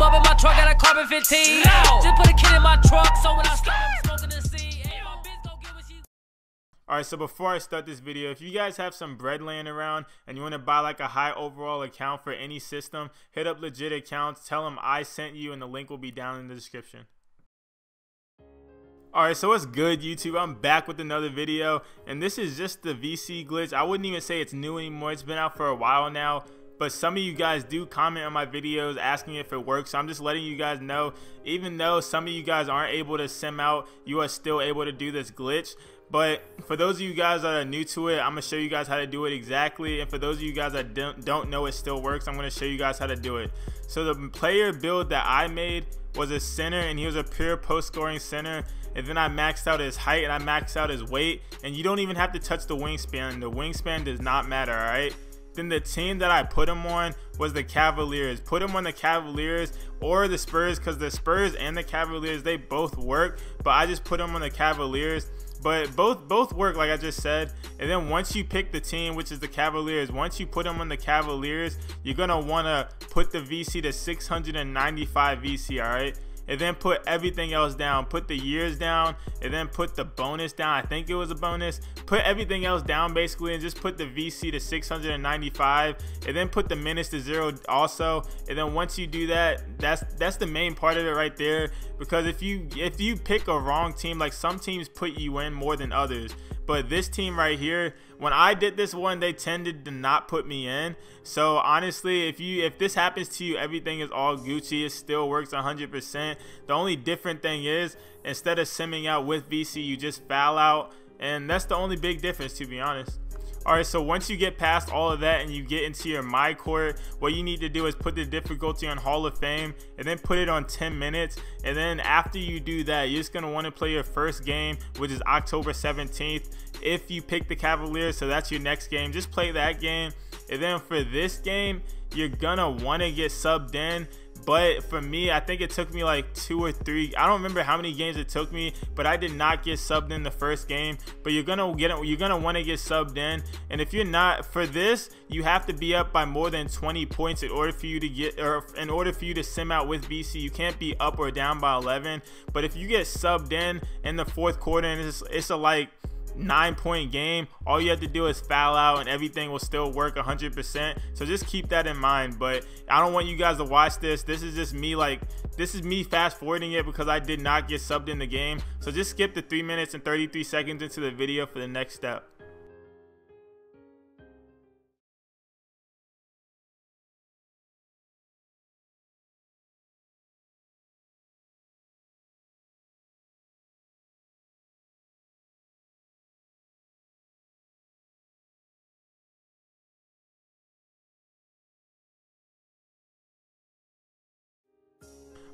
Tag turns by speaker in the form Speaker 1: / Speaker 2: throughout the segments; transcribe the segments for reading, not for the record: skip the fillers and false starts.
Speaker 1: up in my truck, got a carbon 15. Just put a kid in my truck, so when I stop, I'm smoking the scene. Hey, my bitch gon' get what she.
Speaker 2: Alright, so before I start this video, if you guys have some bread laying around and you want to buy like a high overall account for any system, hit up legit accounts, tell them I sent you, and the link will be down in the description. Alright, so what's good, YouTube? I'm back with another video, and this is just the VC glitch. I wouldn't even say it's new anymore. It's been out for a while now, but some of you guys do comment on my videos asking if it works. So I'm just letting you guys know, even though some of you guys aren't able to sim out, you are still able to do this glitch. But for those of you guys that are new to it, I'm going to show you guys how to do it exactly. And for those of you guys that don't know it still works, I'm going to show you guys how to do it. So the player build that I made was a center, and he was a pure post scoring center. And then I maxed out his height and I maxed out his weight. And you don't even have to touch the wingspan. The wingspan does not matter, alright? Then the team that I put him on was the Cavaliers. Put him on the Cavaliers or the Spurs, because the Spurs and the Cavaliers, they both work. But I just put him on the Cavaliers. But both work, like I just said. And then once you pick the team, which is the Cavaliers, once you put them on the Cavaliers, you're going to want to put the VC to 695 VC, alright? And then put everything else down. Put the years down, and then put the bonus down. I think it was a bonus. Put everything else down basically, and just put the VC to 695, and then put the minutes to 0 also. And then once you do that, that's the main part of it right there. Because if you pick a wrong team, like some teams put you in more than others, but this team right here, when I did this one, they tended to not put me in. So honestly, if this happens to you, everything is all Gucci. It still works 100%. The only different thing is, instead of simming out with VC, you just foul out, and that's the only big difference, to be honest. Alright, so once you get past all of that and you get into your My Court, what you need to do is put the difficulty on Hall of Fame, and then put it on 10 minutes. And then after you do that, you're just going to want to play your first game, which is October 17th. If you pick the Cavaliers, so that's your next game, just play that game. And then for this game, you're going to want to get subbed in. But for me, I think it took me like 2 or 3. I don't remember how many games it took me, but I did not get subbed in the first game. But you're gonna want to get subbed in. And if you're not, for this, you have to be up by more than 20 points in order for you to get, or in order for you to sim out with VC. You can't be up or down by 11. But if you get subbed in the fourth quarter, and it's a like 9-point game, all you have to do is foul out and everything will still work 100%. So just keep that in mind. But I don't want you guys to watch this. This is just me, like, this is me fast forwarding it because I did not get subbed in the game. So just skip the 3 minutes and 33 seconds into the video for the next step.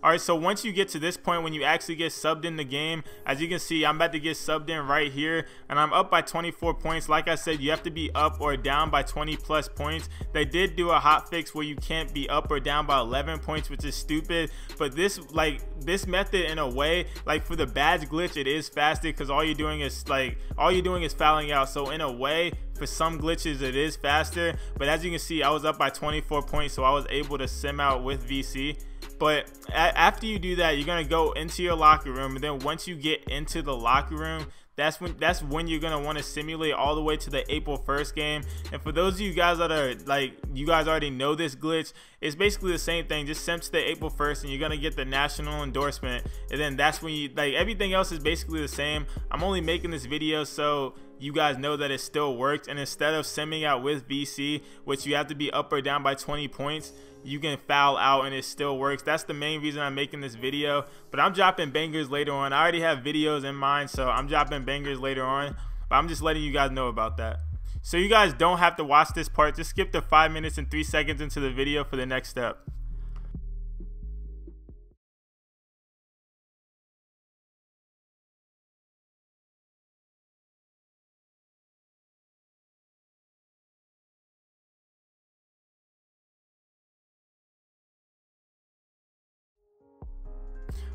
Speaker 2: Alright, so once you get to this point, when you actually get subbed in the game, as you can see, I'm about to get subbed in right here, and I'm up by 24 points. Like I said, you have to be up or down by 20 plus points. They did do a hotfix where you can't be up or down by 11 points, which is stupid. But this method, in a way, like for the badge glitch, it is faster because all you're doing is fouling out. So in a way, for some glitches it is faster. But as you can see, I was up by 24 points, so I was able to sim out with VC. But after you do that, you're gonna go into your locker room, and then once you get into the locker room, that's when you're gonna want to simulate all the way to the April 1st game. And for those of you guys that are like, you guys already know this glitch, it's basically the same thing. Just sim to the April 1st, and you're gonna get the national endorsement, and then that's when you, like, everything else is basically the same. I'm only making this video so you guys know that it still worked, and instead of simming out with VC, which you have to be up or down by 20 points, you can foul out and it still works. That's the main reason I'm making this video. But I'm dropping bangers later on. I already have videos in mind, so I'm dropping bangers later on, but I'm just letting you guys know about that. So you guys don't have to watch this part. Just skip the 5 minutes and 3 seconds into the video for the next step.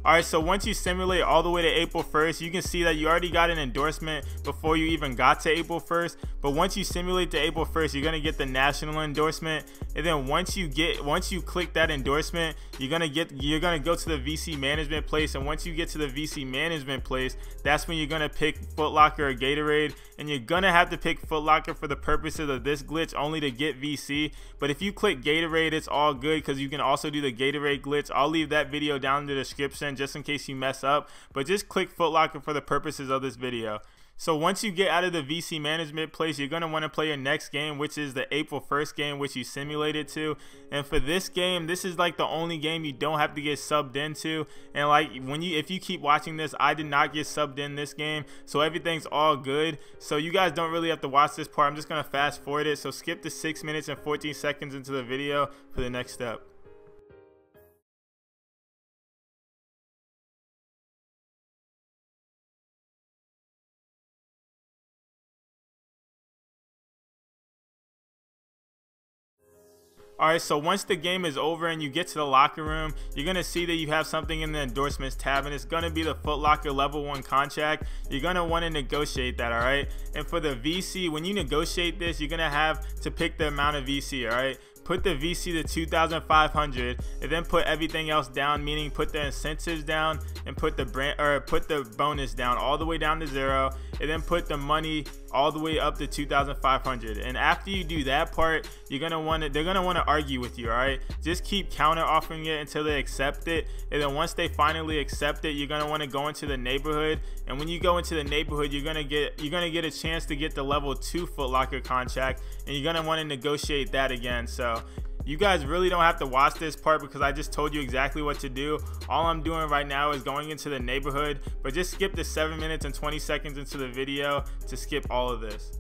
Speaker 2: Alright, so once you simulate all the way to April 1st, you can see that you already got an endorsement before you even got to April 1st. But once you simulate to April 1st, you're gonna get the national endorsement. And then once you click that endorsement, you're gonna go to the VC management place. And once you get to the VC management place, that's when you're gonna pick Foot Locker or Gatorade. And you're gonna have to pick Foot Locker for the purposes of this glitch only to get VC. But if you click Gatorade, it's all good because you can also do the Gatorade glitch. I'll leave that video down in the description just in case you mess up, but just click Foot Locker for the purposes of this video. So once you get out of the VC management place, you're going to want to play your next game, which is the April 1st game, which you simulated to. And for this game, this is like the only game you don't have to get subbed into. And like if you keep watching this, I did not get subbed in this game, so everything's all good. So you guys don't really have to watch this part. I'm just going to fast forward it. So skip to 6 minutes and 14 seconds into the video for the next step. Alright, so once the game is over and you get to the locker room, you're going to see that you have something in the endorsements tab, and it's going to be the Foot Locker level 1 contract. You're going to want to negotiate that, alright? And for the VC, when you negotiate this, you're going to have to pick the amount of VC, alright? Put the VC to 2,500 and then put everything else down, meaning put the incentives down and put the bonus down all the way down to 0, and then put the money all the way up to 2,500. And after you do that part, they're gonna want to argue with you, all right? Just keep counter offering it until they accept it, and then once they finally accept it, you're gonna want to go into the neighborhood. And when you go into the neighborhood, you're gonna get a chance to get the level 2 Foot Locker contract, and you're gonna want to negotiate that again. So you guys really don't have to watch this part because I just told you exactly what to do. All I'm doing right now is going into the neighborhood, but just skip the 7 minutes and 20 seconds into the video to skip all of this.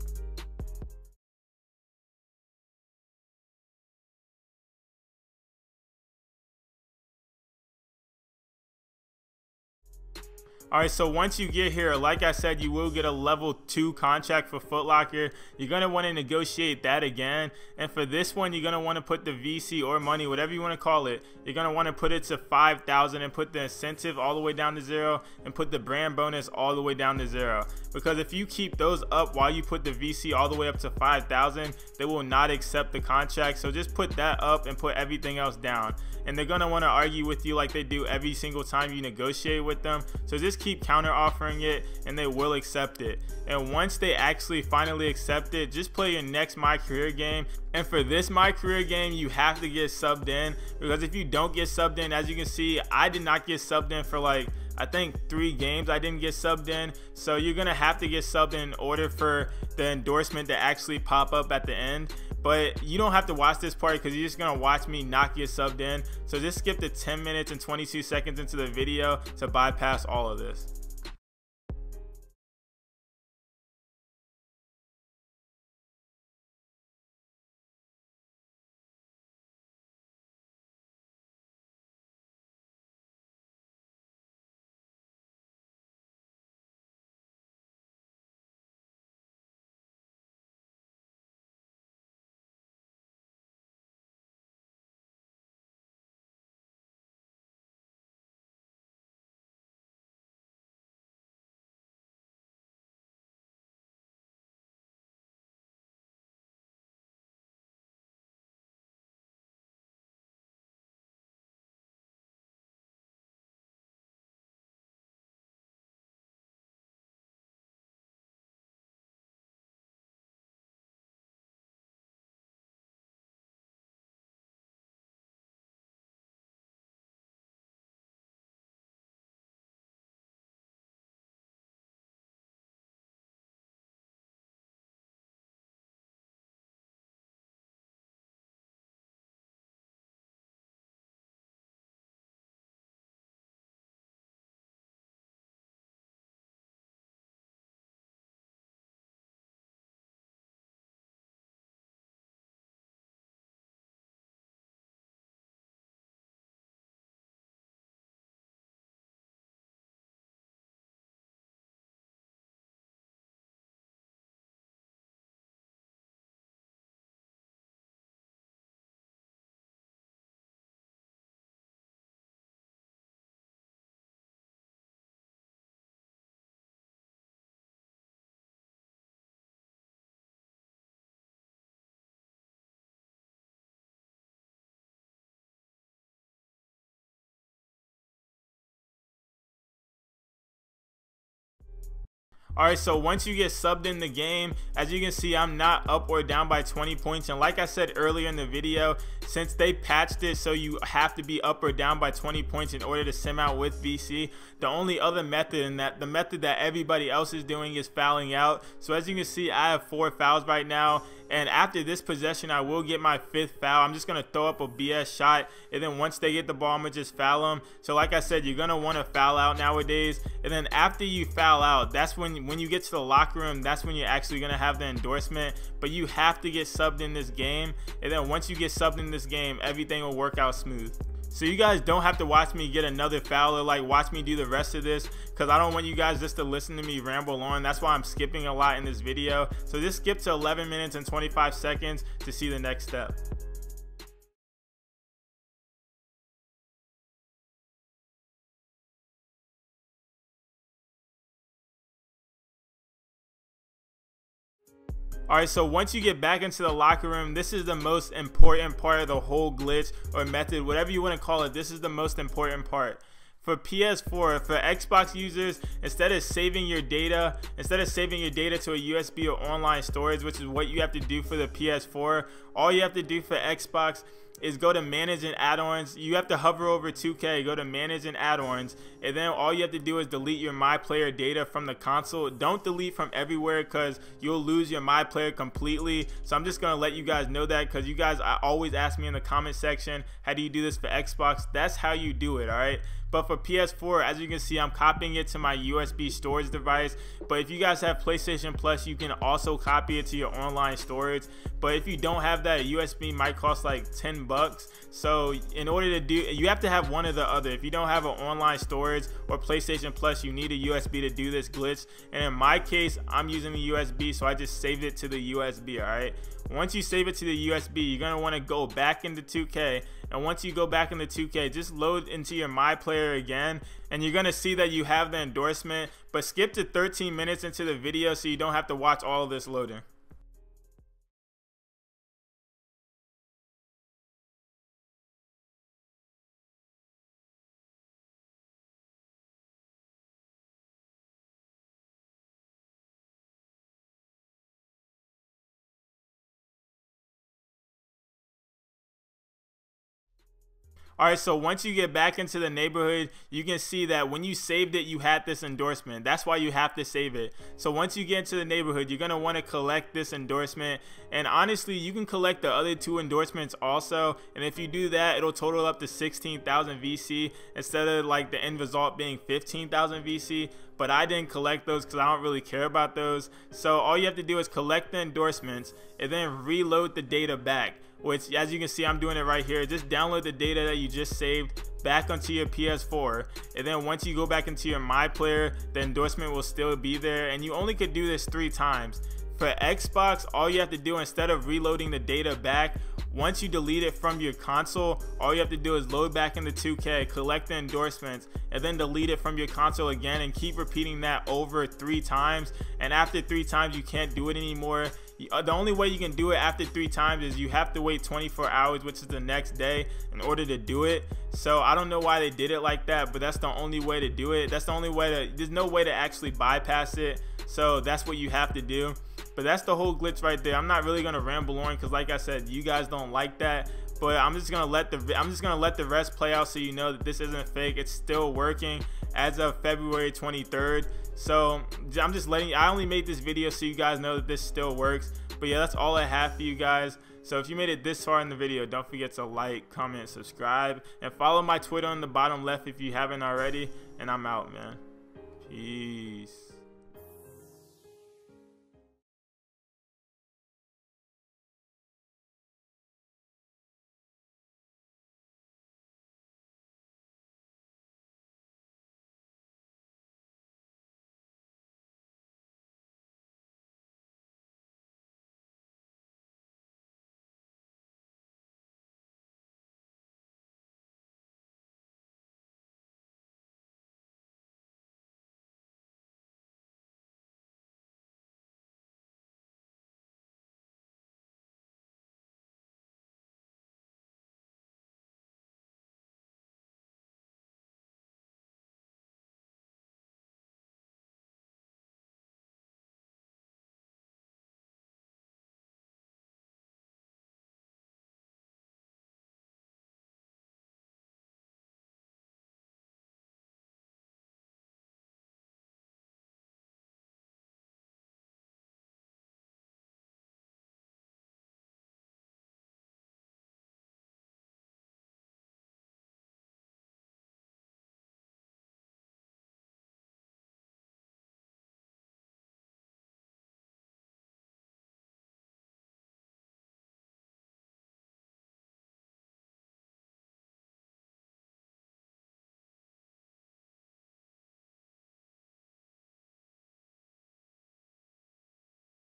Speaker 2: Alright, so once you get here, like I said, you will get a level 2 contract for Foot Locker. You're going to want to negotiate that again. And for this one, you're going to want to put the VC or money, whatever you want to call it. You're going to want to put it to 5,000 and put the incentive all the way down to 0 and put the brand bonus all the way down to 0. Because if you keep those up while you put the VC all the way up to 5,000, they will not accept the contract. So just put that up and put everything else down. And they're going to want to argue with you like they do every single time you negotiate with them. So just keep counter offering it and they will accept it. And once they actually finally accept it, just play your next My Career game. And for this My Career game, you have to get subbed in, because if you don't get subbed in, as you can see, I did not get subbed in for like I think 3 games. I didn't get subbed in, so you're gonna have to get subbed in order for the endorsement to actually pop up at the end. But you don't have to watch this part because you're just gonna watch me not get subbed in. So just skip the 10 minutes and 22 seconds into the video to bypass all of this. Alright, so once you get subbed in the game, as you can see, I'm not up or down by 20 points. And like I said earlier in the video, since they patched it so you have to be up or down by 20 points in order to sim out with VC, the only other method, and the method that everybody else is doing, is fouling out. So as you can see, I have 4 fouls right now. And after this possession, I will get my 5th foul. I'm just going to throw up a BS shot. And then once they get the ball, I'm going to just foul them. So like I said, you're going to want to foul out nowadays. And then after you foul out, that's when you get to the locker room, that's when you're actually going to have the endorsement. But you have to get subbed in this game. And then once you get subbed in this game, everything will work out smooth. So you guys don't have to watch me get another foul or like watch me do the rest of this, because I don't want you guys just to listen to me ramble on. That's why I'm skipping a lot in this video. So just skip to 11 minutes and 25 seconds to see the next step. Alright, so once you get back into the locker room, this is the most important part of the whole glitch or method, whatever you want to call it. This is the most important part. For PS4, for Xbox users, instead of saving your data to a USB or online storage, which is what you have to do for the PS4, all you have to do for Xbox is go to manage and add-ons. You have to hover over 2K, go to manage and add-ons, and then all you have to do is delete your my player data from the console. Don't delete from everywhere, because you'll lose your my player completely. So I'm just gonna let you guys know that, because you guys always ask me in the comment section, how do you do this for Xbox? That's how you do it. All right, but for PS4, as you can see, I'm copying it to my USB storage device. But if you guys have PlayStation Plus, you can also copy it to your online storage. But if you don't have that, a USB might cost like 10 bucks. So in order to do, you have to have one or the other. If you don't have an online storage or PlayStation Plus, you need a USB to do this glitch. And in my case, I'm using the USB, so I just saved it to the USB. All right, once you save it to the USB, you're gonna want to go back into 2K. And once you go back into 2K, just load into your my player again, and you're gonna see that you have the endorsement. But skip to 13 minutes into the video so you don't have to watch all of this loading. Alright, so once you get back into the neighborhood, you can see that when you saved it, you had this endorsement. That's why you have to save it. So once you get into the neighborhood, you're going to want to collect this endorsement. And honestly, you can collect the other 2 endorsements also. And if you do that, it'll total up to 16,000 VC instead of like the end result being 15,000 VC. But I didn't collect those because I don't really care about those. So all you have to do is collect the endorsements and then reload the data back, which as you can see, I'm doing it right here. Just download the data that you just saved back onto your PS4, and then once you go back into your my player, the endorsement will still be there. And you only could do this 3 times. For Xbox, all you have to do, instead of reloading the data back, once you delete it from your console, all you have to do is load back into 2K, collect the endorsements, and then delete it from your console again, and keep repeating that over 3 times. And after 3 times, you can't do it anymore. The only way you can do it after 3 times is you have to wait 24 hours, which is the next day, in order to do it. So I don't know why they did it like that, but that's the only way to do it. That's the only way to, there's no way to actually bypass it. So that's what you have to do. But that's the whole glitch right there. I'm not really gonna ramble on because, like I said, you guys don't like that. But I'm just gonna let the rest play out so you know that this isn't fake. It's still working as of February 23rd. So I'm just letting, I only made this video so you guys know that this still works. But yeah, that's all I have for you guys. So if you made it this far in the video, don't forget to like, comment, subscribe, and follow my Twitter on the bottom left if you haven't already. And I'm out, man. Peace.